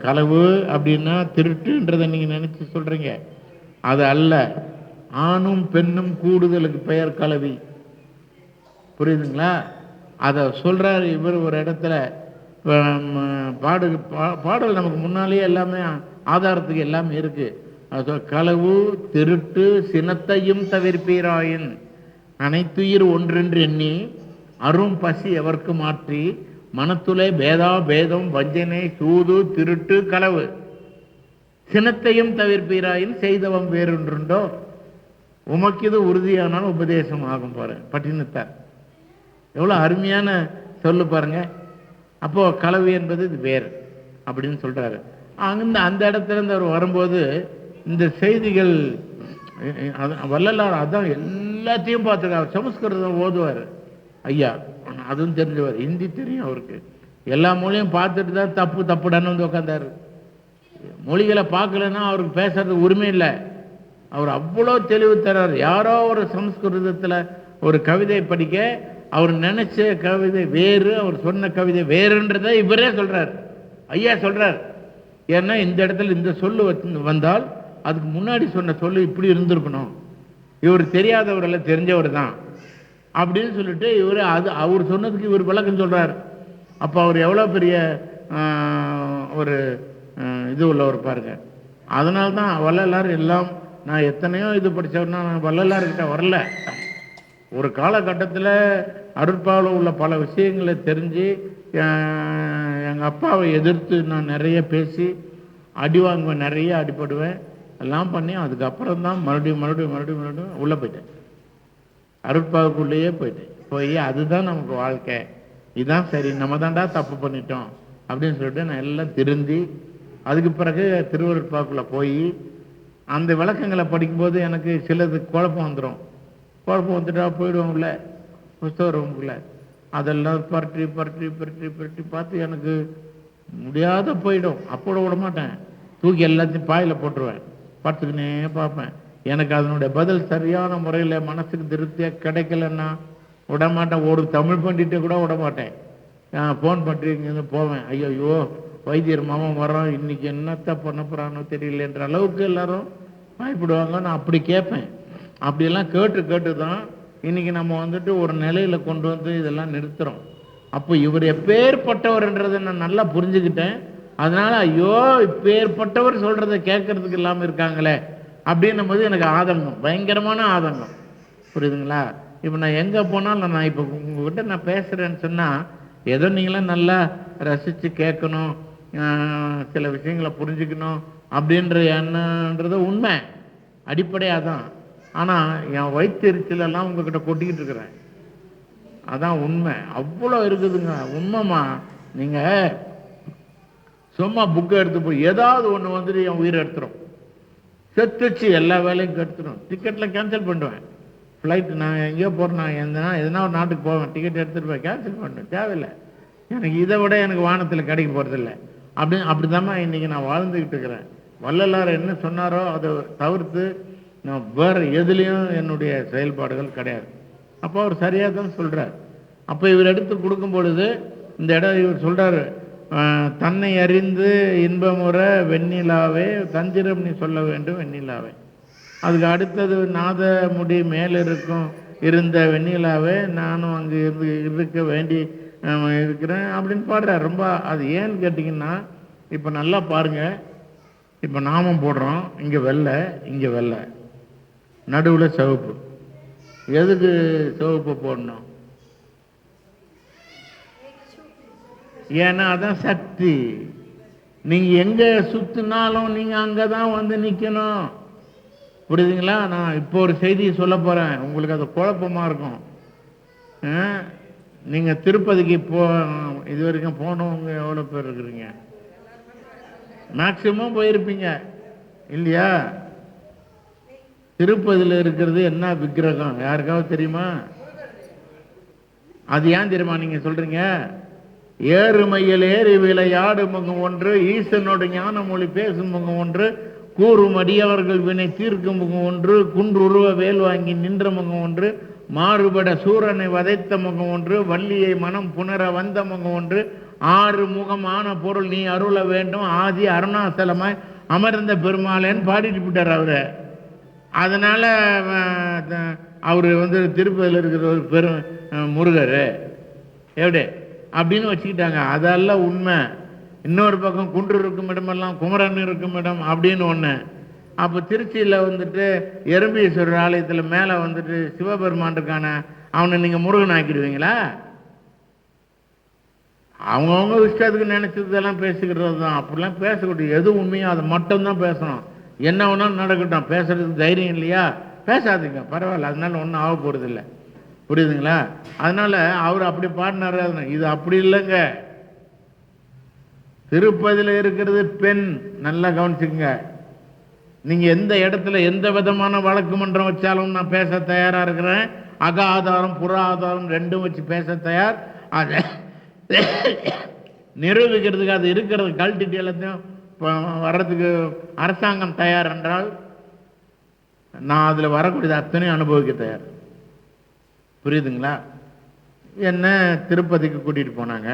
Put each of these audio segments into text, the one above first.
களவு அப்படின்னா திருட்டுன்றதை நீங்கள் நினச்சி சொல்கிறீங்க, அது அல்ல. ஆணும் பெண்ணும் கூடுதலுக்கு பெயர் கலவி. புரியுதுங்களா? அதை சொல்கிறார் இவர் ஒரு இடத்துல. பாடல் நமக்கு முன்னாலேயே எல்லாமே ஆதாரத்துக்கு எல்லாமே இருக்கு. அது களவு திருட்டு சினத்தையும் தவிர்ப்பீராயின் அனைத்துயிர் ஒன்றென்று எண்ணி அரும் பசி எவர்க்கு மாற்றி மனத்துளே பேதா பேதம் வஞ்சனை சூது திருட்டு களவு சினத்தையும் தவிர்ப்பீராயின் செய்தவம் வேறொன்றுண்டோ உமக்கு இது உறுதியானால் உபதேசம் ஆகும் பாரு பட்டினத்தார். எவ்வளோ அருமையான சொல்லு பாருங்க. அப்போ களவு என்பது இது வேறு அப்படின்னு சொல்றாரு. அங்கிருந்து அந்த இடத்துல இருந்து அவர் வரும்போது இந்த செய்திகள் வள்ளலார் அதான் எல்லாத்தையும் பார்த்துருக்காரு. சமஸ்கிருதம் ஓதுவார் ஐயா, அதுவும் தெரிஞ்சவர். ஹிந்தி தெரியும் அவருக்கு. எல்லா மொழியும் பார்த்துட்டு தான் தப்புடான்னு வந்து உட்காந்தாரு. மொழிகளை பார்க்கலன்னா அவருக்கு பேசுறதுக்கு உரிமை இல்லை. அவர் அவ்வளோ தெளிவு தர்றார். யாரோ ஒரு சமஸ்கிருதத்தில் ஒரு கவிதை படிக்க அவர் நினைச்ச கவிதை வேறு, அவர் சொன்ன கவிதை வேறுன்றதை இவரே சொல்றார், ஐயா சொல்றார். ஏன்னா இந்த இடத்துல இந்த சொல்லு வந்தால் அதுக்கு முன்னாடி சொன்ன சொல்லு இப்படி இருந்திருக்கணும், இவர் தெரியாதவர் எல்லாம் தெரிஞ்சவர் தான் அப்படின்னு சொல்லிட்டு இவர் அவர் சொன்னதுக்கு இவர் விளக்கம் சொல்றார். அப்போ அவர் எவ்வளோ பெரிய ஒரு இது உள்ளவர் பாருங்க. அதனால தான் வள்ளலார் எல்லாம். நான் எத்தனையோ இது படித்தவர்னா நான் வள்ளலார்கிட்ட வரல. ஒரு காலகட்டத்தில் அருட்பாவில் உள்ள பல விஷயங்களை தெரிஞ்சு எங்கள் அப்பாவை எதிர்த்து நான் நிறைய பேசி அடி வாங்குவேன், நிறைய அடிப்படுவேன், எல்லாம் பண்ணி அதுக்கப்புறம் தான் மறுபடியும் உள்ளே போயிட்டேன். அருட்பாவுக்குள்ளேயே போய் அதுதான் நமக்கு வாழ்க்கை, இதுதான் சரி, நம்ம தாண்டா தப்பு பண்ணிட்டோம் அப்படின்னு சொல்லிட்டு நான் எல்லாம் திருந்தி அதுக்கு பிறகு திருவருட்பாவுக்குள்ளே போய் அந்த விளக்கங்களை படிக்கும்போது எனக்கு சிலது குழப்பம் வந்துட்டா போயிடுவோம்ல புஸ்தகம்குள்ள. அதெல்லாம் பரட்டி பார்த்து எனக்கு முடியாத போயிடும். அப்போட விட மாட்டேன், தூக்கி எல்லாத்தையும் பாயில் போட்டுருவேன், பார்த்துக்கினே பார்ப்பேன். எனக்கு அதனுடைய பதில் சரியான முறையில் மனசுக்கு திருப்தியாக கிடைக்கலன்னா விட மாட்டேன். ஒரு தமிழ் பண்டிகிட்ட கூட விட மாட்டேன். ஃபோன் பண்ணிட்டு போவேன், ஐயோ வைத்தியர் மாமன் வரோம், இன்னைக்கு என்னத்த பண்ண போகிறானோ தெரியலன்ற அளவுக்கு எல்லாரும் பயப்படுவாங்க. நான் அப்படி கேட்பேன். அப்படியெல்லாம் கேட்டு தான் இன்னைக்கு நம்ம வந்துட்டு ஒரு நிலையில கொண்டு வந்து இதெல்லாம் நிறுத்துறோம். அப்போ இவர் எப்பேற்பட்டவர்ன்றதை நான் நல்லா புரிஞ்சுக்கிட்டேன். அதனால ஐயோ இப்பேற்பட்டவர் சொல்றதை கேட்கறதுக்கு இல்லாமல் இருக்காங்களே அப்படின்னும் போது எனக்கு ஆதங்கம், பயங்கரமான ஆதங்கம். புரியுதுங்களா? இப்போ நான் எங்கே போனாலும் நான் இப்போ உங்ககிட்ட நான் பேசுகிறேன்னு சொன்னால் ஏதோ நீங்களாம் நல்லா ரசித்து கேட்கணும், சில விஷயங்களை புரிஞ்சுக்கணும் அப்படின்ற எண்ணன்றது உண்மை, அடிப்படையாக தான். ஆனால் என் வயிற்றுச்சலெல்லாம் உங்ககிட்ட கொட்டிக்கிட்டு இருக்கிறேன், அதான் உண்மை. அவ்வளோ இருக்குதுங்க உண்மைமா. நீங்கள் சும்மா புக்கை எடுத்து போய் ஏதாவது ஒன்று வந்துட்டு என் உயிரை எடுத்துரும், செத்துச்சு, எல்லா வேலையும் கெடுத்துடும். டிக்கெட்டில் கேன்சல் பண்ணுவேன். ஃப்ளைட்டு நான் எங்கேயோ போகிறேன், நான் எதனா ஒரு நாட்டுக்கு போவேன், டிக்கெட் எடுத்துகிட்டு போய் கேன்சல் பண்ணுவேன், தேவையில்லை எனக்கு, இதை விட எனக்கு வானத்தில் கிடைக்க போகிறதில்ல அப்படி தாம்மா இன்றைக்கி நான் வாழ்ந்துக்கிட்டு இருக்கிறேன். வள்ளலார் என்ன சொன்னாரோ அதை தவிர்த்து நான் வேறு எதுலேயும் என்னுடைய செயல்பாடுகள் கிடையாது. அப்போ அவர் சரியாக தான் சொல்கிறார். அப்போ இவர் எடுத்து கொடுக்கும் பொழுது இந்த இடம் இவர் சொல்கிறார், தன்னை அறிந்து இன்பமுற வெண்ணிலாவே தந்திரம் நீ சொல்ல வேண்டும் வெண்ணிலாவே. அதுக்கு அடுத்தது நாத முடி மேல் இருந்த வெண்ணிலாவே நானும் அங்கே இருக்க வேண்டி இருக்கிறேன் அப்படின்னு பாடுறார். ரொம்ப அது ஏன்னு கேட்டிங்கன்னா, இப்போ நல்லா பாருங்கள், இப்போ நாமம் போடுறோம், இங்கே வெள்ளை இங்கே வெள்ளை, நடுவில் சிவப்பு. எதுக்கு சிவப்பு போடணும்? ஏன்னா அதான் சக்தி. நீங்கள் எங்கே சுற்றினாலும் நீங்கள் அங்கே தான் வந்து நிற்கணும். புரியுதுங்களா? நான் இப்போ ஒரு செய்தியை சொல்ல போகிறேன், உங்களுக்கு அது குழப்பமாக இருக்கும். நீங்கள் திருப்பதிக்கு இது வரைக்கும் போனவங்க எவ்வளோ பேர் இருக்கிறீங்க? மேக்சிமம் போயிருப்பீங்க இல்லையா? திருப்பதியில் இருக்கிறது என்ன விக்கிரகம் யாருக்காவது தெரியுமா? அது ஏன் தெரியுமா நீங்கள் சொல்கிறீங்க? ஏறுமையில் ஏறி விளையாடு முகம் ஒன்று, ஈசனோட ஞான மொழி பேசும் முகம் ஒன்று, கூறும் அடியவர்கள் வினை தீர்க்கும் முகம் ஒன்று, குன்றுருவ வேல் வாங்கி நின்ற முகம் ஒன்று, மாறுபட சூரனை வதைத்த முகம் ஒன்று, வள்ளியை மனம் புணர வந்த முகம் ஒன்று, ஆறு முகமான பொருள் நீ அருள வேண்டும் ஆதி அருணாசலமாய் அமர்ந்த பெருமாளேன்னு பாடிட்டு போட்டார் அவரு. அதனால அவர் வந்து திருப்பதியில் இருக்கிற ஒரு பெரும் முருகர் எப்படி அப்படின்னு வச்சுக்கிட்டாங்க. அதெல்லாம் உண்மை. இன்னொரு பக்கம் குன்று இருக்கும் இடமெல்லாம் குமரன் இருக்கும் இடம் அப்படின்னு ஒன்று. அப்போ திருச்சியில் வந்துட்டு எறும்பீஸ்வரர் ஆலயத்தில் மேலே வந்துட்டு சிவபெருமான் இருக்கான, அவனை நீங்கள் முருகன் ஆக்கிடுவீங்களா? அவங்கவுங்க இஷ்டத்துக்கு நினைச்சதெல்லாம் பேசிக்கிறது தான். அப்படிலாம் பேசக்கூடிய எது உண்மையோ அதை மட்டும்தான் பேசணும். என்ன ஒன்றும் நடக்கட்டும், பேசுறதுக்கு தைரியம் இல்லையா பேசாதீங்க, பரவாயில்ல, அதனால ஒன்றும் ஆக போகிறது இல்லை. புரியுதுங்களா? அதனால அவர் அப்படி பாடினாரு. இது அப்படி இல்லைங்க. திருப்பதியில் இருக்கிறது பெண், நல்லா கவனிச்சுங்க. நீங்க எந்த இடத்துல எந்த விதமான வழக்கு மன்றம் வச்சாலும் நான் பேச தயாரா இருக்கிறேன். அக ஆதாரம் புற ஆதாரம் ரெண்டும் வச்சு பேச தயார். அதை நிரூபிக்கிறதுக்கு அது இருக்கிறது கழட்டிட்டு எல்லாத்தையும் வர்றதுக்கு அரசாங்கம் தயார் என்றால் நான் அதில் வரக்கூடியது அத்தனையும் அனுபவிக்க தயார். புரியுதுங்களா? என்ன திருப்பதிக்கு கூட்டிகிட்டு போனாங்க.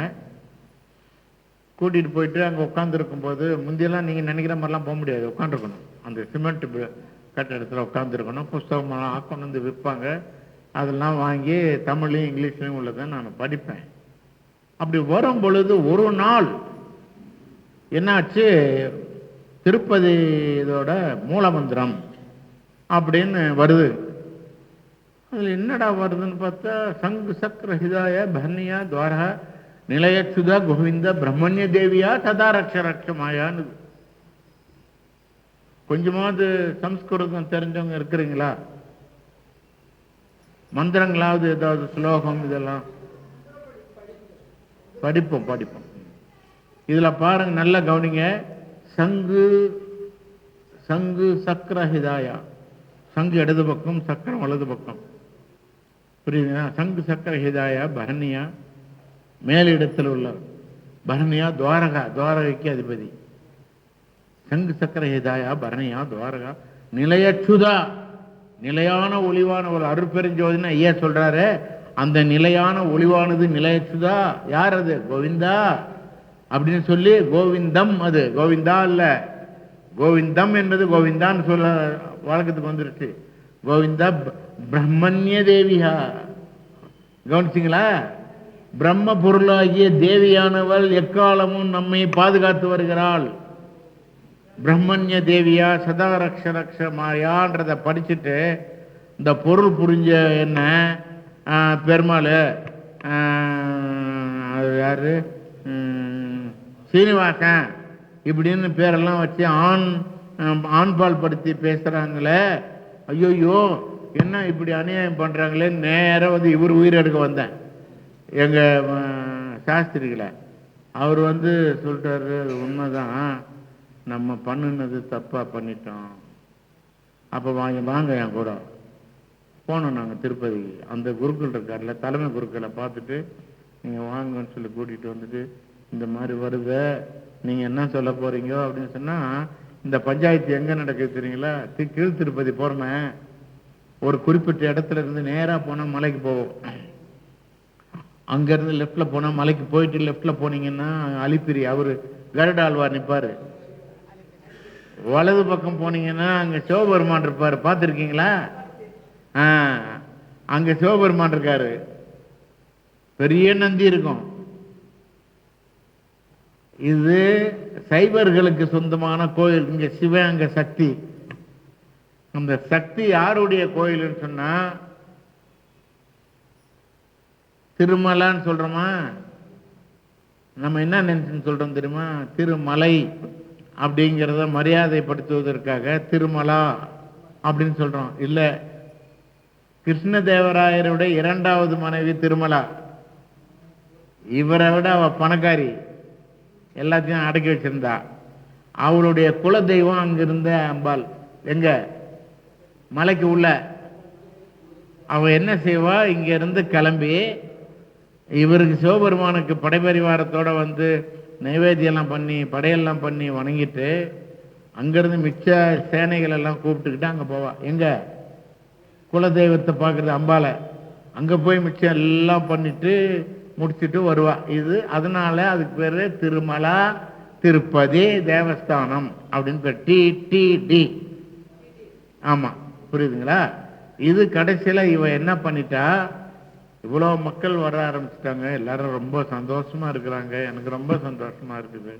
கூட்டிகிட்டு போயிட்டு அங்கே உட்காந்துருக்கும் போது முந்தியெல்லாம் நீங்கள் நினைக்கிற மாதிரிலாம் போக முடியாது. உட்காந்துருக்கணும், அந்த சிமெண்ட் கட்டிடத்தில் உட்காந்துருக்கணும். புஸ்தகமெல்லாம் கொண்டு வந்து விற்பாங்க. அதெல்லாம் வாங்கி தமிழ்லையும் இங்கிலீஷ்லையும் உள்ளதை நான் படிப்பேன். அப்படி வரும் பொழுது ஒரு நாள் என்னாச்சு, திருப்பதி இதோட மூலமந்திரம் அப்படின்னு வருது. அதில் என்னடா வருதுன்னு பார்த்தா சங்கு சக்கர ஹிதாய பர்ணியா துவாரா நிலையச்சுதா கோவிந்த பிரம்மண்ய தேவியா சதா ரக்ஷ ரக்ஷமாயான்னு. கொஞ்சமாவது சம்ஸ்கிருதம் தெரிஞ்சவங்க இருக்கிறீங்களா? மந்திரங்களாவது ஏதாவது ஸ்லோகம் இதெல்லாம் படிப்போம். இதுல பாருங்க, நல்லா கவனிங்க. சங்கு சங்கு சக்கர ஹிதாயா, சங்கு இடது பக்கம் சக்கரம் வலது பக்கம். புரியுதுங்களா? சங்கு சக்கர ஹிதாயா பரணியா, மேலிடத்தில் உள்ள பரணியா துவாரகா, துவாரகைக்கு அதிபதி. சங்கு சக்கர ஹிதாயா பரணியா துவாரகா நிலையச்சுதா, நிலையான ஒளிவான ஒரு அருட்பெருஞ்சோதின்னு ஐயா சொல்றாரு. அந்த நிலையான ஒளிவானது நிலையச்சுதா. யார் அது? கோவிந்தா அப்படின்னு சொல்லி கோவிந்தம். அது கோவிந்தா இல்ல, கோவிந்தம் என்பது கோவிந்தான்னு சொல்ல வழக்கத்துக்கு வந்துருச்சு. கோவிந்தா பிரம்மண்ய தேவியா. கவனிச்சிங்களா? பிரம்ம பொருளாகிய தேவியானவள் எக்காலமும் நம்மை பாதுகாத்து வருகிறாள். பிரம்மண்ய தேவியா சதா ரக்ஷ ரக்ஷ மாயான்றதை படிச்சுட்டு இந்த பொருள் புரிஞ்ச என்ன பெருமாள் யாரு சீனிவாசன் இப்படின்னு பேரெல்லாம் வச்சு ஆண்பால் படுத்தி பேசுறாங்களே, ஐயோயோ என்ன இப்படி அநியாயம் பண்றாங்களே, நேரம் வந்து இவர் உயிரெடுக்க வந்தேன் எங்க சாஸ்திரிகளை. அவர் வந்து சொல்லிட்டாரு, உண்மைதான், நம்ம பண்ணினது தப்பா பண்ணிட்டோம். அப்போ வாங்க என் கூட போனோம் நாங்கள் திருப்பதிக்கு. அந்த குருக்கள் இருக்கார்ல, தலைமை குருக்களை பார்த்துட்டு நீங்கள் வாங்கன்னு சொல்லி கூட்டிகிட்டு வந்துட்டு இந்த மாதிரி வருத நீங்கள் என்ன சொல்ல போகிறீங்க அப்படின்னு சொன்னால், இந்த பஞ்சாயத்து எங்கே நடக்குது தெரியுங்களா? கீழ் திருப்பதி போகிறோமே, ஒரு குறிப்பிட்ட இடத்துல இருந்து நேராக போனால் மலைக்கு போவோம். அங்கேருந்து லெஃப்டில் போனால் மலைக்கு போயிட்டு லெஃப்டில் போனீங்கன்னா அலிப்பிரி அவர் கருடாழ்வார் நிற்பார். வலது பக்கம் போனீங்கன்னா அங்கே சிவபெருமான் இருப்பார். பார்த்துருக்கீங்களா? அங்கே சிவபெருமான் இருக்காரு, பெரிய நந்தி இருக்கும். இது சைவர்களுக்கு சொந்தமான கோயில். இங்க சிவன், அங்க சக்தி. அந்த சக்தி யாருடைய கோயில்னு சொன்னா திருமலான்னு சொல்றோமா? நம்ம என்ன நினைச்சுன்னு சொல்றோம் தெரியுமா? திருமலை அப்படிங்கிறத மரியாதைப்படுத்துவதற்காக திருமலா அப்படின்னு சொல்றோம். இல்ல, கிருஷ்ணதேவராயருடைய இரண்டாவது மனைவி திருமலா. இவரை விட அவ பணக்காரி, எல்லாத்தையும் அடக்கி வச்சிருந்தா. அவளுடைய குல தெய்வம் அங்கிருந்த அம்பாள். எங்க? மலைக்கு உள்ள. அவ என்ன செய்வா, இங்க இருந்து கிளம்பி இவருக்கு சிவபெருமானுக்கு படைபரிவாரத்தோட வந்து நைவேத்தியெல்லாம் பண்ணி படையெல்லாம் பண்ணி வணங்கிட்டு அங்கிருந்து மிச்ச சேனைகள் எல்லாம் கூப்பிட்டுக்கிட்டு அங்க போவா. எங்க? குலதெய்வத்தை பார்க்கறது அம்பால. அங்க போய் மிச்சம் எல்லாம் பண்ணிட்டு முடிச்சுட்டு வருவா. இது அதனால அதுக்கு பேர் திருமலா திருப்பதி தேவஸ்தானம் அப்படின்னு பேர். TTD. ஆமாம், புரியுதுங்களா? இது கடைசியில் இவ என்ன பண்ணிட்டா, இவ்வளோ மக்கள் வர ஆரம்பிச்சிட்டாங்க, எல்லாரும் ரொம்ப சந்தோஷமா இருக்கிறாங்க, எனக்கு ரொம்ப சந்தோஷமா இருக்குது,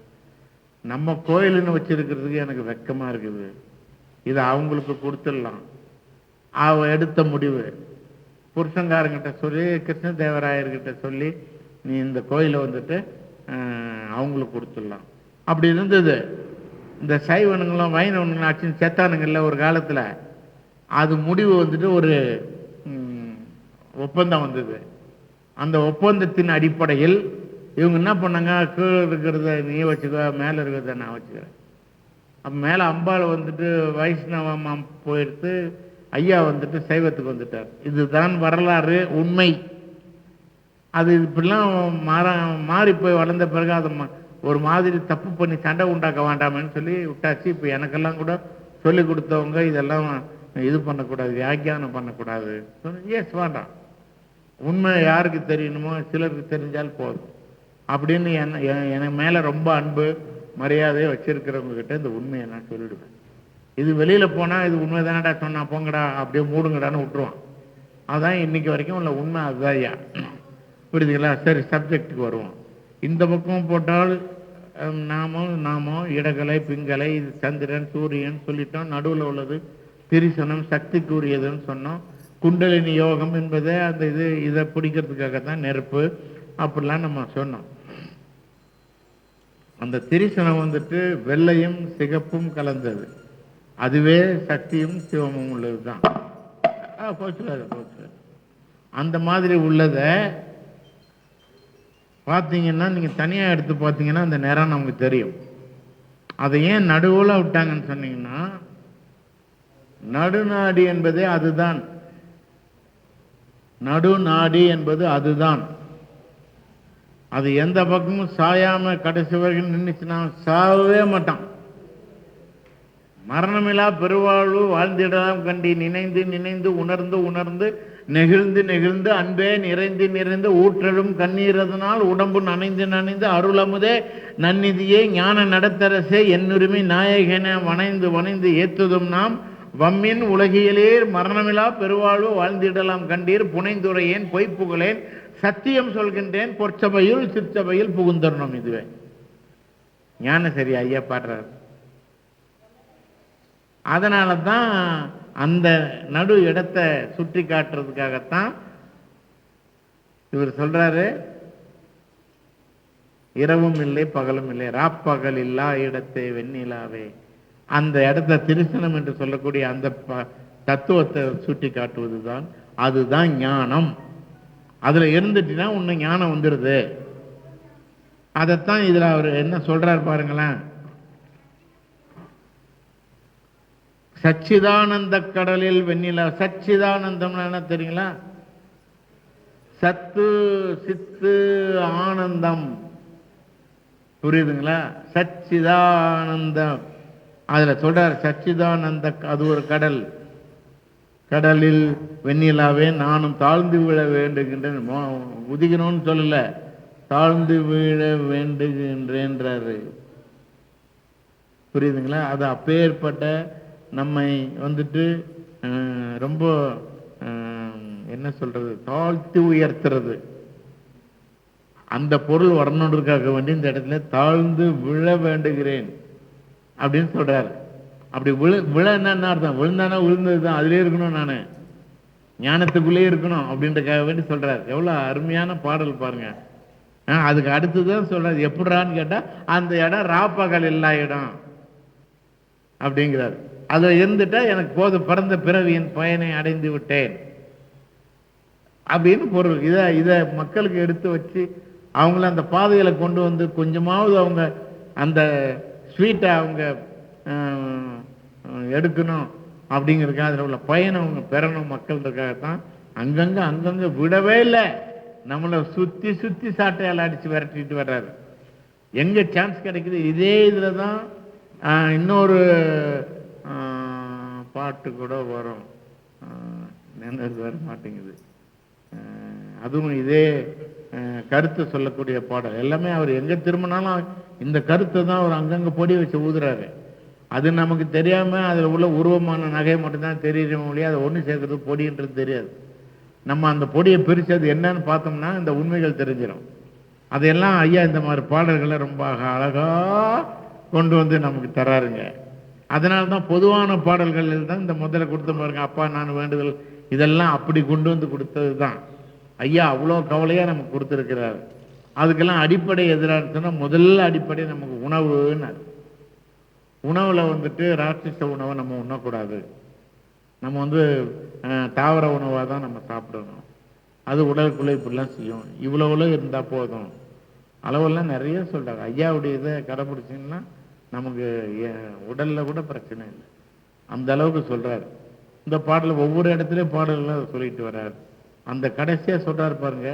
நம்ம கோயிலுன்னு வச்சிருக்கிறதுக்கு எனக்கு வெக்கமா இருக்குது, இதை அவங்களுக்கு கொடுத்துடலாம். அவ எடுத்த முடிவு புருஷங்காரங்கிட்ட சொல்லி கிருஷ்ணதேவராயர்கிட்ட சொல்லி, நீ இந்த கோயிலை வந்துட்டு அவங்களுக்கு கொடுத்துடலாம். அப்படி இருந்தது. இந்த சைவனுங்களும் வைணவனுங்களும் ஆச்சுன்னு செத்தானுங்கள்ல ஒரு காலத்தில், அது முடிவு வந்துட்டு ஒரு ஒப்பந்தம் வந்தது. அந்த ஒப்பந்தத்தின் அடிப்படையில் இவங்க என்ன பண்ணாங்க, கீழே இருக்கிறத நீ வச்சுக்க, மேலே இருக்கிறத நான் வச்சுக்கிறேன். அப்போ மேலே அம்பாள் வந்துட்டு வைஷ்ணவமா போயிடுத்து, ஐயா வந்துட்டு சைவத்துக்கு வந்துட்டார். இதுதான் வரலாறு, உண்மை. அது இப்படிலாம் மாறி போய் வளர்ந்த பிறகு அதை ஒரு மாதிரி தப்பு பண்ணி சண்டை உண்டாக்க வேண்டாமேன்னு சொல்லி விட்டாச்சு. இப்போ எனக்கெல்லாம் கூட சொல்லி கொடுத்தவங்க இதெல்லாம் இது பண்ணக்கூடாது, வியாக்கியானம் பண்ணக்கூடாது. எஸ், வேண்டாம், உண்மை யாருக்கு தெரியணுமோ சிலருக்கு தெரிஞ்சால் போதும் அப்படின்னு எனக்கு மேலே ரொம்ப அன்பு மரியாதையை வச்சிருக்கிறவங்க கிட்ட இந்த உண்மையை நான் சொல்லிடுவேன். இது வெளியில் போனால் இது உண்மை தானடா சொன்னா போங்கடா அப்படியே மூடுங்கடான்னு விட்டுருவான். அதுதான் இன்னைக்கு வரைக்கும் உள்ள உண்மை. அதுதான் ஐயா, புரியுதுங்களா? சரி, சப்ஜெக்டுக்கு வருவோம். இந்த பக்கம் போட்டால் நாமோ இடகலை பிங்கலை சந்திரன் சூரியன் சொல்லிட்டோம். நடுவில் உள்ளது திரிசனம், சக்திக்குரியதுன்னு சொன்னோம். குண்டலினி யோகம் என்பதை அந்த இதை பிடிக்கிறதுக்காகத்தான் நெருப்பு அப்படிலாம் நம்ம சொன்னோம். அந்த திரிசனம் வந்துட்டு வெள்ளையும் சிகப்பும் கலந்தது, அதுவே சக்தியும் சிவமும் உள்ளது தான். போச்சு. அந்த மாதிரி உள்ளதை பார்த்தீங்கன்னா நீங்கள் தனியாக எடுத்து பார்த்தீங்கன்னா அந்த நிறம் நமக்கு தெரியும். அதை ஏன் நடுவில் விட்டாங்கன்னு சொன்னீங்கன்னா, நடுநாடி என்பதே அதுதான். நடுநாடி என்பது அதுதான். அது எந்த பக்கமும் சாயாம கடைசி வரைக்கும் நின்றுச்சுன்னா சாவே மாட்டான். மரணமில்லா பெருவாழ்வு வாழ்ந்திடலாம் கண்டி நினைந்து நினைந்து உணர்ந்து உணர்ந்து நெகிழ்ந்து நெகிழ்ந்து அன்பே நிறைந்து நிறைந்து ஊற்றலும் கண்ணீரதனால் உடம்பு நனைந்து நனைந்து அருளமுதே நன்னிதியே ஞான நடத்தரசே என்னுரிமை நாயகன வணைந்து வணைந்து ஏத்துதும் நாம் வம்மின் உலகியலே மரணமில்லா பெருவாழ்வு வாழ்ந்திடலாம் கண்டீர் புனைந்துரையேன் பொய்ப்புகளேன் சத்தியம் சொல்கின்றேன் பொற்சபையில் சிற்சபையில் புகுந்தரணும். இதுவே ஞான சரி ஐயா பாடுறார். அதனால தான் அந்த நடு இடத்தை சுற்றி காட்டுறதுக்காகத்தான் இவர் சொல்றாரு, இரவும் இல்லை பகலும் இல்லை, ராப்பகல் இல்லா இடத்தை வெண்ணிலாவே. அந்த இடத்தை திருசனம் என்று சொல்லக்கூடிய அந்த தத்துவத்தை சுட்டி காட்டுவதுதான், அதுதான் ஞானம். அதுல இருந்துட்டுனா உன்னை ஞானம் வந்துடுது. அதைத்தான் இதுல அவர் என்ன சொல்றாரு பாருங்களேன். சச்சிதானந்த கடலில் வெண்ணிலா. சச்சிதானந்தம் என்ன தெரியுங்களா? சத்து சித்து ஆனந்தம், புரியுதுங்களா? சச்சிதானந்தம் அதுல சொல்றார். சச்சிதானந்த அது ஒரு கடல், கடலில் வெண்ணிலாவே நானும் தாழ்ந்து விழ வேண்டுகின்றேன். உதிக்கணும்னு சொல்லல, தாழ்ந்து விழ வேண்டுகின்றேன்றாரு. புரியுதுங்களா? அது அப்பேற்பட்ட நம்மை வந்துட்டு ரொம்ப என்ன சொல்றது, தாழ்த்தி உயர்த்துறது. அந்த பொருள் வரணுன்றதுக்காக வேண்டி இந்த இடத்துல தாழ்ந்து விழ வேண்டுகிறேன் அப்படின்னு சொல்றாரு. அப்படி விழ என்ன அர்த்தம்? விழுந்தானா விழுந்தது தான், அதுலேயே இருக்கணும், நான் ஞானத்துக்குள்ளே இருக்கணும் அப்படின்றக்காக வேண்டி சொல்றாரு. எவ்வளோ அருமையான பாடல் பாருங்க. அதுக்கு அடுத்துதான் சொல்றாரு. எப்படிறான்னு கேட்டா, அந்த இடம் ராப்பகல் இல்லா இடம் அப்படிங்கிறார். அதை இருந்துட்டா எனக்கு போது, பிறந்த பிறவியின் பயனை அடைந்து விட்டேன் அப்படின்னு பொருள். இதை மக்களுக்கு எடுத்து வச்சு அவங்கள அந்த பாதையில கொண்டு வந்து கொஞ்சமாவது அவங்க அந்த ஸ்வீட்டை அவங்க எடுக்கணும் அப்படிங்கிறதுக்காக, அதில் உள்ள பயனை அவங்க பெறணும் மக்கள்ன்றதுக்காகத்தான் அங்கங்க விடவே இல்லை. நம்மளை சுத்தி சுத்தி சாட்டையால் அடிச்சு விரட்டிட்டு வர்றாரு. எங்க சான்ஸ் கிடைக்குது. இதே இதுல தான் இன்னொரு பாட்டு கூட வரும், நினைவு வர மாட்டேங்குது. அதுவும் இதே கருத்தை சொல்லக்கூடிய பாடல் எல்லாமே அவர் எங்கே திரும்பினாலும் இந்த கருத்தை தான் அவர் அங்கங்கே பொடி வச்சு ஊதுறாரு. அது நமக்கு தெரியாமல் அதில் உள்ள உருவமான நகை மட்டும்தான் தெரியுற மொழியே அதை ஒன்று சேர்க்கறது பொடின்றது தெரியாது. நம்ம அந்த பொடியை பிரித்து அது என்னன்னு பார்த்தோம்னா இந்த உண்மைகள் தெரிஞ்சிடும். அதையெல்லாம் ஐயா இந்த மாதிரி பாடல்களை ரொம்ப அழகாக கொண்டு வந்து நமக்கு தராருங்க. அதனால தான் பொதுவான பாடல்களில் தான் இந்த முதல்ல கொடுத்த பாருங்க, அப்பா நான் வேண்டுதல், இதெல்லாம் அப்படி கொண்டு வந்து கொடுத்தது தான். ஐயா அவ்வளோ கவலையாக நமக்கு கொடுத்துருக்கிறார். அதுக்கெல்லாம் அடிப்படை எதிராக சொன்னால் முதல்ல அடிப்படை நமக்கு உணவுன்னு. உணவில் வந்துட்டு ராட்சச உணவை நம்ம உண்ணக்கூடாது. நம்ம வந்து தாவர உணவாக தான் நம்ம சாப்பிடணும். அது உடலுக்குள்ளே இப்படிலாம் செய்யும், இவ்வளோ இருந்தால் போதும். அளவெல்லாம் நிறைய சொல்கிறாங்க. ஐயாவுடைய இதை கடைப்பிடிச்சிங்கன்னா நமக்கு உடலில் கூட பிரச்சனை இல்லை, அந்த அளவுக்கு சொல்கிறார். இந்த பாடல் ஒவ்வொரு இடத்துலையும் பாடல்கள் சொல்லிட்டு வர்றார். அந்த கடைசியாக சொல்கிறாரு பாருங்க.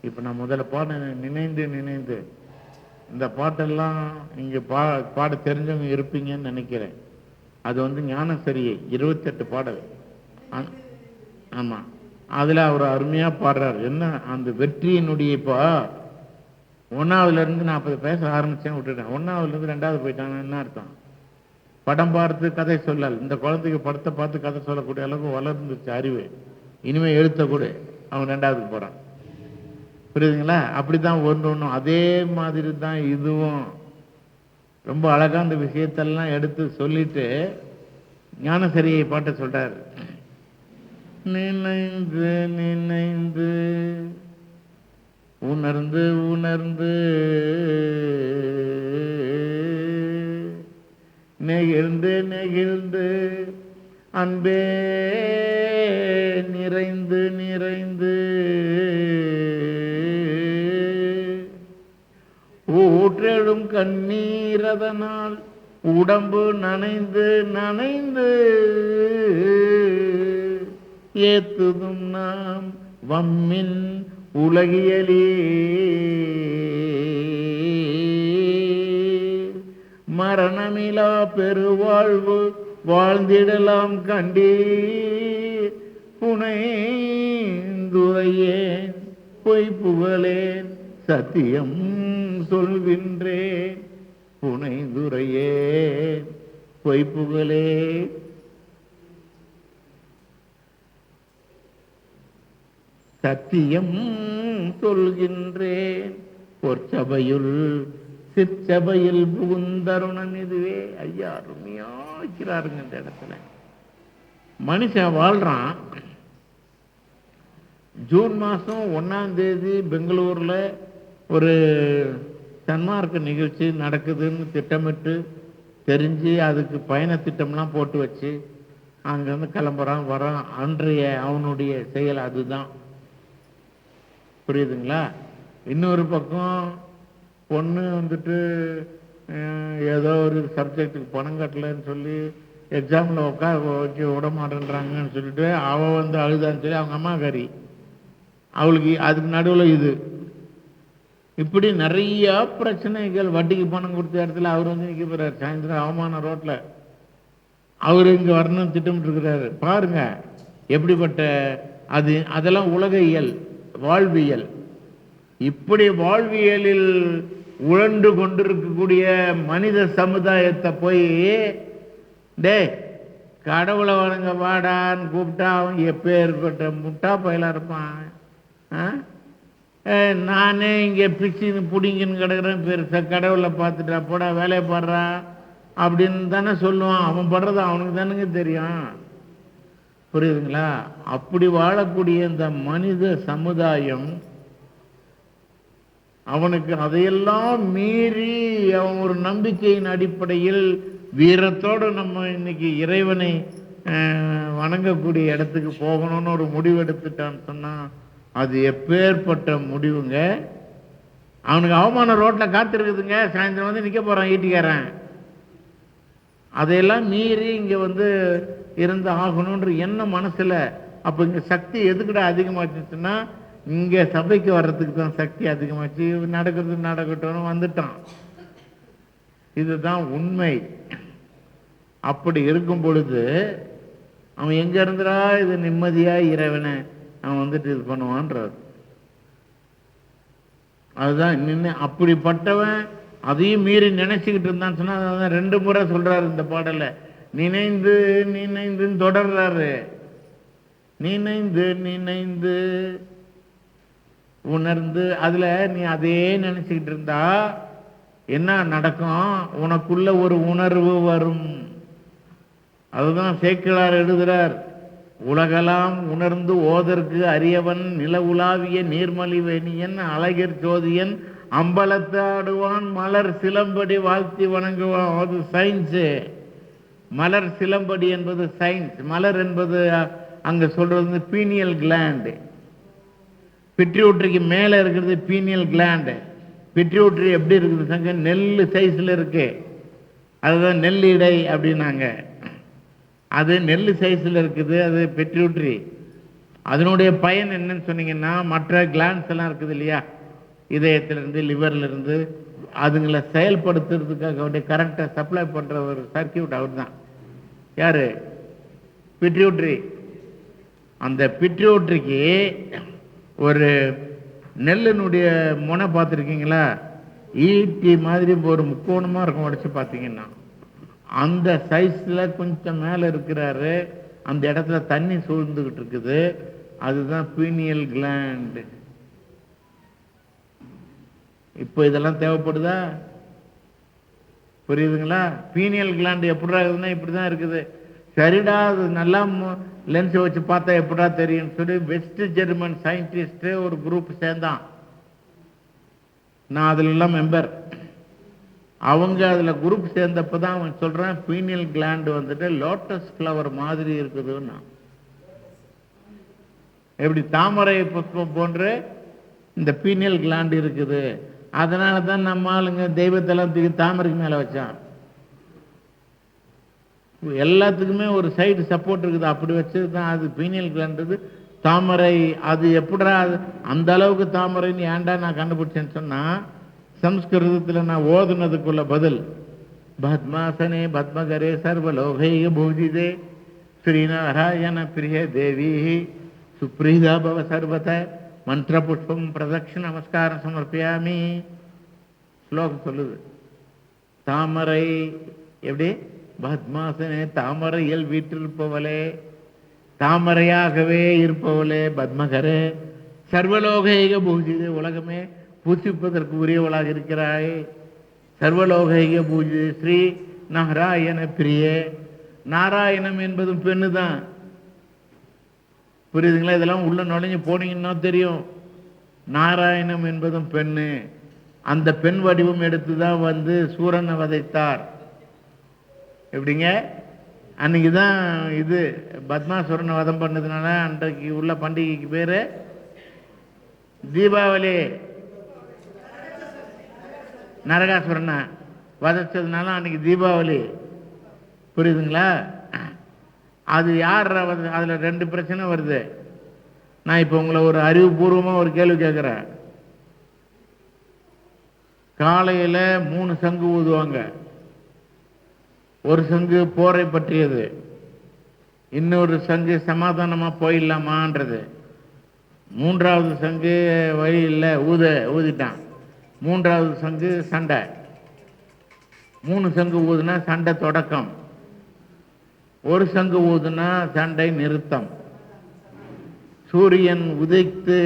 இப்போ நான் முதல்ல நினைந்து நினைந்து இந்த பாட்டெல்லாம் இங்கே பாட தெரிஞ்சவங்க இருப்பீங்கன்னு நினைக்கிறேன். அது வந்து ஞானசரியை 28 பாடல். ஆமாம், அதில் அவர் அருமையாக பாடுறார். என்ன அந்த வெற்றியினுடைய இப்போ 1ஆவதுலேருந்து 40 பேச ஆரம்பித்தேன், விட்டுட்டேன். 1ஆவதுலேருந்து 2ஆவது போயிட்டாங்க. என்ன அர்த்தம்? படம் பார்த்து கதை சொல்லல். இந்த குழந்தைக்கு படத்தை பார்த்து கதை சொல்லக்கூடிய அளவுக்கு வளர்ந்துச்சு அறிவு. இனிமேல் எழுத்த கூட அவன் 2ஆவதுக்கு போகிறான். புரியுதுங்களா? அப்படி தான் ஒன்று அதே மாதிரி தான் இதுவும். ரொம்ப அழகாக அந்த விஷயத்தெல்லாம் எடுத்து சொல்லிட்டு ஞானசரியை பாட்டை சொல்கிறார். நினைந்து நினைந்து உணர்ந்து உணர்ந்து நெகிழ்ந்து நெகிழ்ந்து அன்பே நிறைந்து நிறைந்து ஊற்றெழும் கண்ணீரதனால் உடம்பு நனைந்து நனைந்து ஏத்துதும் நாம் வம்மின் உலகியலே மரணமிலா பெருவாழ்வு வாழ்ந்திடலாம் கண்டே புனைந்துரையேன் பொய் புகழேன் சத்தியம் சொல்கின்றேன் புனைந்துரையேன் பொய் புகழேன் சத்தியம் சொல்கின்றேன் பொற்சபையுள் சிற்சபையில் புகுந்தருணம் இதுவே. ஐயா அருமையாக்கிறாருங்க இந்த இடத்துல. மனுஷன் வாழ்றான். ஜூன் மாதம் 1ஆம் தேதி பெங்களூரில் ஒரு சன்மார்க்க நிகழ்ச்சி நடக்குதுன்னு திட்டமிட்டு தெரிஞ்சு அதுக்கு பயண திட்டம்லாம் போட்டு வச்சு அங்கேருந்து கிளம்புறான் வரான். அன்றைய அவனுடைய செயல் அதுதான். புரியுதுங்களா? இன்னொரு பக்கம் பொண்ணு வந்துட்டு ஏதோ ஒரு சப்ஜெக்டுக்கு பணம் கட்டலைன்னு சொல்லி எக்ஸாமில் வைக்க விட மாட்டேன்றாங்கன்னு சொல்லிட்டு அவள் வந்து அழுதான்னு சொல்லி அவங்க அம்மாக்காரி அவளுக்கு அதுக்கு நடுவில் இது இப்படி நிறைய பிரச்சனைகள். வட்டிக்கு பணம் கொடுத்த இடத்துல அவர் வந்து நிற்க போகிறார். சாயந்தரம் அவமான ரோட்டில் அவர் இங்கே வரணும்னு திட்டமிட்டுருக்கிறாரு. பாருங்க எப்படிப்பட்ட அது. அதெல்லாம் உலக இயல், வாழ்வியல். இப்படி வாழ்வியலில் உழன்று கொண்டிருக்கக்கூடிய மனித சமுதாயத்தை போய் டே கடவுளை வணங்க வாடான்னு கூப்பிட்டா அவன் எப்பேற்பட்ட முட்டா பயிலா இருப்பான். நானே இங்கே பிச்சுன்னு பிடிங்கன்னு கிடக்குறேன், பெருசா கடவுளை பார்த்துட்டா போடா வேலையை பாடுறா அப்படின்னு தானே சொல்லுவான். அவன் படுறது அவனுக்கு தானுங்க தெரியும். புரியுதுங்களா? அப்படி வாழக்கூடிய இந்த மனித சமுதாயம் அவனுக்கு அதையெல்லாம் மீறி அவன் ஒரு நம்பிக்கையின் அடிப்படையில் வீரத்தோடு நம்ம இன்னைக்கு இறைவனை வணங்கக்கூடிய இடத்துக்கு போகணும்னு ஒரு முடிவு எடுத்துட்டான்னு சொன்னா அது எப்பேற்பட்ட முடிவுங்க. அவனுக்கு அவமான ரோட்ல காத்திருக்குதுங்க. சாயந்தரம் வந்து நிக்க போறான் ஈட்டிக்காரன். அதையெல்லாம் மீறி இங்க வந்து இருந்து ஆகணும்ன்ற எண்ணம் மனசுல. அப்ப இங்க சக்தி எதுக்கிட அதிகமாச்சுன்னா இங்க சபைக்கு வர்றதுக்கு தான் சக்தி அதிகமாச்சு. நடக்கிறது நடக்கட்டும் வந்துட்டான். இதுதான் உண்மை. அப்படி இருக்கும் பொழுது அவன் எங்க இருந்தா இது நிம்மதியா இறைவனை அவன் வந்துட்டு இது பண்ணுவான்றார். அதுதான் நின்று அப்படிப்பட்டவன் அதையும் மீறி நினைச்சுக்கிட்டு இருந்தான்னு சொன்னா அதான் 2 முறை சொல்றாரு இந்த பாடல. நினைந்து நினைந்துன்னு தொடர்றாரு. நினைந்து நினைந்து உணர்ந்து அதுல நீ அதே நினைச்சுக்கிட்டு இருந்தா என்ன நடக்கும்? உனக்குள்ள ஒரு உணர்வு வரும். அதுதான் சேக்கிழார் எழுதுறார். உலகெல்லாம் உணர்ந்து ஓதற்கு அரியவன் நில உலாவிய நீர்மலிவேணியன் அழகிற் ஜோதியன் அம்பலத்தாடுவான் மலர் சிலம்படி வாழ்த்தி வணங்குவான். அது சயின்ஸு. மலர் சிலம்படி என்பது சயின்ஸ். மலர் என்பது அங்க சொல்றது பீனியல் கிளாண்டு. பிட்ரியூட்ரிக்கு மேல இருக்கிறது பீனியல் கிளாண்டு. பிட்ரியூட்ரி எப்படி இருக்குது சங்க? நெல் சைஸ்ல இருக்கு. அதுதான் நெல் இடை அப்படின்னாங்க. அது நெல் சைஸ்ல இருக்குது. அது பிட்ரியூட்ரி. அதனுடைய பயன் என்னன்னு சொன்னீங்கன்னா மற்ற கிளாண்ட்ஸ் எல்லாம் இருக்குது இல்லையா, இதயத்திலிருந்து லிவர்ல இருந்து அதுங்களை செயல்படுத்துறதுக்காக கரண்ட்டை சப்ளை பண்ற ஒரு சர்க்கியூட் அவர் தான். யாரு? பிட்ரியூட்ரி. அந்த பிட்ரியூட்ரிக்கு ஒரு நெல்லினுடைய முனை பார்த்துருக்கீங்களா? ஈட்டி மாதிரி ஒரு முக்கோணமா இருக்கும். உடைச்சு பார்த்தீங்கன்னா அந்த சைஸ்ல கொஞ்சம் மேல இருக்கிறாரு. அந்த இடத்துல தண்ணி சூழ்ந்துகிட்டு இருக்குது. அதுதான் பீனியல் கிளாண்ட். இப்போ இதெல்லாம் தேவைப்படுதா? புரியுதுங்களா? பீனியல் கிளாண்ட் எப்படா இருக்குதுன்னா இப்படிதான் இருக்குது. சரிடா, அது நல்லா லென்ஸ் வச்சு பார்த்தா எப்படா தெரியும் சொல்லி வெஸ்ட் ஜெர்மன் சயின்டிஸ்ட் ஒரு குரூப் சேர்ந்தான். நான் அதுல எல்லாம் மெம்பர். அவங்க அதுல குரூப் சேர்ந்தப்பதான் அவன் சொல்றான் பீனியல் கிளாண்ட் வந்துட்டு லோட்டஸ் ஃப்ளவர் மாதிரி இருக்குதுன்னா. எப்படி தாமரை புஷ்பம் போன்று இந்த பீனியல் கிளாண்ட் இருக்குது. அதனாலதான் நம்ம ஆளுங்க தெய்வத்தெல்லாம் தூக்கி தாமரைக்கு மேல வச்சான். எல்லாத்துக்குமே ஒரு சைடு சப்போர்ட் இருக்குது. அப்படி வச்சதுதான் அது பீனியல் கிளாண்ட். தாமரை அது எப்படா அந்த அளவுக்கு தாமரைன்னு ஏன்டா நான் கண்டுபிடிச்சேன்னு சொன்னா, சம்ஸ்கிருதத்தில் நான் ஓதுனதுக்குள்ள பதில் பத்மாசனே பத்மகரே சர்வலோகை பூஜிதே ஸ்ரீநாராயண பிரிய தேவி சுப்ரீதா பவ சர்வத மந்திர புஷ்பம் பிரதட்ச நமஸ்காரம் சமர்ப்பியாமி. ஸ்லோகம் சொல்லுது. தாமரை எப்படி? பத்மாசனே தாமரையில் வீற்றிருப்பவளே, தாமரையாகவே இருப்பவளே பத்மகரே சர்வலோகைக பூஜிதே, உலகமே பூசிப்பதற்கு உரியவளாக இருக்கிறாய். சர்வலோகைக பூஜை ஸ்ரீ நாராயண பிரியே. நாராயணம் என்பதும் பெண்ணு தான். புரியுதுங்களா? இதெல்லாம் உள்ள நுழைஞ்சு போனீங்கன்னா தெரியும். நாராயணம் என்பதும் பெண்ணு. அந்த பெண் வடிவம் எடுத்துதான் வந்து சூரனை வதைத்தார். எப்படிங்க? அன்னைக்குதான் இது பத்மாசுரனை வதம் பண்ணதுனால அன்றைக்கு உள்ள பண்டிகைக்கு பேரு தீபாவளி. நரகாசுரனை வதச்சதுனால அன்னைக்கு தீபாவளி. புரியுதுங்களா? அது யார்? அதுல 2 பிரச்சனை வருது. நான் இப்ப உங்களை ஒரு அறிவுபூர்வமா ஒரு கேள்வி கேட்கிறேன். காலையில 3 சங்கு ஊதுவாங்க. ஒரு சங்கு போரை பற்றியது, இன்னொரு சங்கு சமாதானமா போயிடலாமான்றது, 3வது சங்கு வழி இல்லை ஊதிட்டான், 3வது சங்கு சண்டை. 3 சங்கு ஊதுனா சண்டை தொடக்கம், ஒரு சங்கு ஊதுனா சண்டை நிறுத்தம். சூரியன் உதித்து